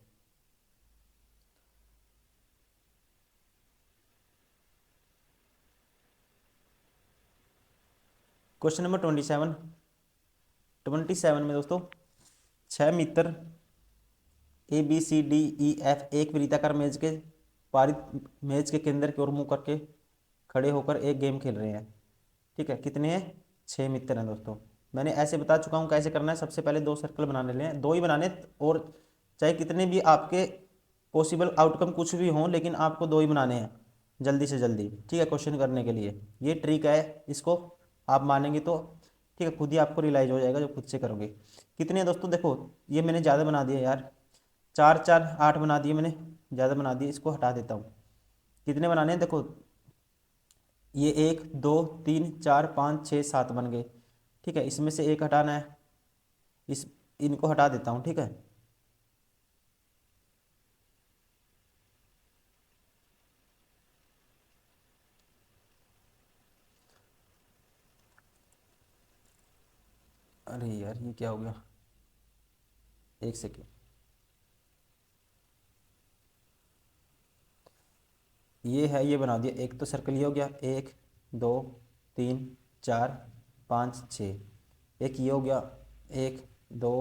Question number 27, 27 में दोस्तों 6 मित्र A B C D E F एक वृत्ताकार मेज के पारित मेज के केंद्र की ओर मुंह करके खड़े होकर एक गेम खेल रहे हैं। ठीक है, कितने हैं, 6 मित्र हैं दोस्तों। मैंने ऐसे बता चुका हूँ कैसे करना है, सबसे पहले 2 सर्कल बनाने लें, 2 ही बनाने, और चाहे कितने भी आपके पॉसिबल आउटकम कुछ भी हों, लेकिन आपको 2 ही बनाने हैं जल्दी से जल्दी। ठीक है, क्वेश्चन करने के लिए ये ट्रिक है, इसको आप मानेंगे तो ठीक है, खुद ही आपको रियलाइज हो जाएगा जब खुद से करोगे। कितने हैं दोस्तों, देखो ये मैंने ज़्यादा बना दिया यार, 4 4 8 बना दिए मैंने, ज़्यादा बना दिए, इसको हटा देता हूँ। कितने बनाने हैं देखो, ये 1 2 3 4 5 6 7 बन गए। ठीक है, इसमें से एक हटाना है, इस इनको हटा देता हूँ। ठीक है, अरे यार ये क्या हो गया, एक सेकेंड, ये है, ये बना दिया, एक तो सर्कल ये हो गया, 1 2 3 4 5 6, एक ये हो गया, 1 2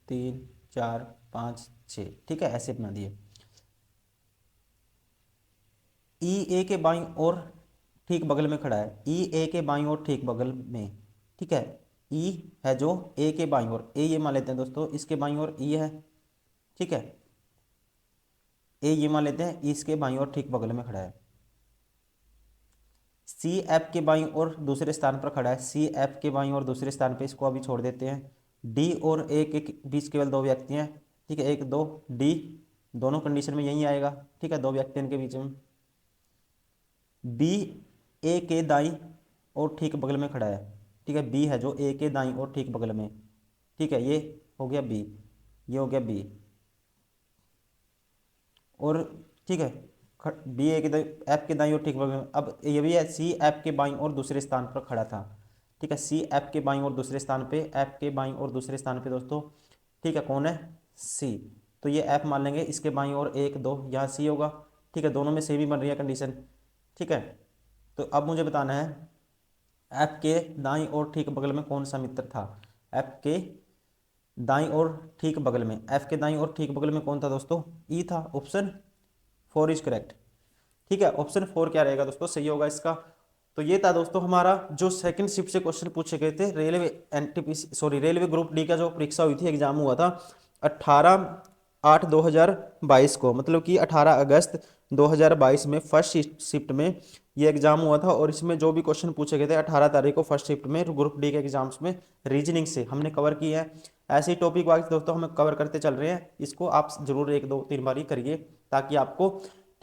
3 4 5 6। ठीक है, ऐसे बना दिए। ई ए के बाईं ओर ठीक बगल में खड़ा है, ई ए के बाईं ओर ठीक बगल में। ठीक है, ई है जो ए के बाईं ओर, ए ये मान लेते हैं दोस्तों, इसके बाईं ओर ई है। ठीक है, ए ये मान लेते हैं, इसके बाईं ओर ठीक बगल में खड़ा है। सी एफ के बाईं ओर दूसरे स्थान पर खड़ा है, सी एफ के बाईं ओर दूसरे स्थान पे, इसको अभी छोड़ देते हैं। डी और ए के बीच केवल 2 व्यक्ति हैं। ठीक है, 1 2 डी, दोनों कंडीशन में यही आएगा। ठीक है, 2 व्यक्ति इनके बीच में। बी ए के दाईं और ठीक बगल में खड़ा है। ठीक है, बी है जो ए के दाईं और ठीक बगल में। ठीक है, ये हो गया बी, ये हो गया बी। और ठीक है, बी ए के ऐप के दाईं ओर ठीक बगल में, अब ये भी है सी ऐप के बाईं ओर दूसरे स्थान पर खड़ा था। ठीक है, सी ऐप के बाईं ओर दूसरे स्थान पे, ऐप के बाईं ओर दूसरे स्थान पे दोस्तों, ठीक है, कौन है, सी। तो ये ऐप मान लेंगे, इसके बाईं ओर 1 2, यहाँ सी होगा। ठीक है, दोनों में सेम ही बन रही है कंडीशन। ठीक है, तो अब मुझे बताना है ऐप के दाईं ओर ठीक बगल में कौन सा मित्र था। ऐप के दाईं ओर ठीक बगल में, ऐप के दाईं ओर ठीक बगल में कौन था दोस्तों, ई था। Option 4 is correct. ठीक है, ऑप्शन 4 क्या रहेगा दोस्तों, सही होगा इसका। तो ये था दोस्तों हमारा जो सेकंड शिफ्ट से क्वेश्चन पूछे गए थे, railway NTPC sorry railway group D का जो परीक्षा हुई थी, एग्जाम हुआ था 18/8/2022 को, मतलब कि 18 अगस्त 2022 में फर्स्ट शिफ्ट में ये एग्जाम हुआ था। और इसमें जो भी क्वेश्चन पूछे गए थे 18 तारीख को फर्स्ट शिफ्ट में ग्रुप डी के एग्जाम्स में, रीजनिंग से हमने कवर किए हैं। ऐसे ही टॉपिक वाइज दोस्तों हम कवर करते चल रहे हैं, इसको आप जरूर 1 2 3 बार ही करिए, ताकि आपको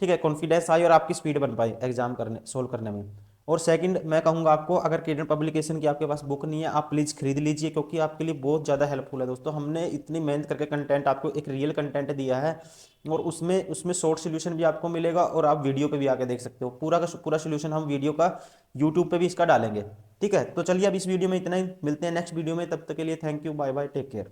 ठीक है कॉन्फिडेंस आए और आपकी स्पीड बन पाए एग्जाम करने सोल्व करने में। और सेकंड मैं कहूँगा आपको, अगर केडर पब्लिकेशन की आपके पास बुक नहीं है, आप प्लीज़ खरीद लीजिए, क्योंकि आपके लिए बहुत ज़्यादा हेल्पफुल है दोस्तों। हमने इतनी मेहनत करके कंटेंट आपको एक रियल कंटेंट दिया है, और उसमें उसमें शॉर्ट सोल्यूशन भी आपको मिलेगा, और आप वीडियो पे भी आके देख सकते हो। पूरा का पूरा सोल्यूशन हम वीडियो का यूट्यूब पे भी इसका डालेंगे। ठीक है, तो चलिए अब इस वीडियो में इतना ही, मिलते हैं नेक्स्ट वीडियो में, तब तक के लिए thank you, bye bye, take care.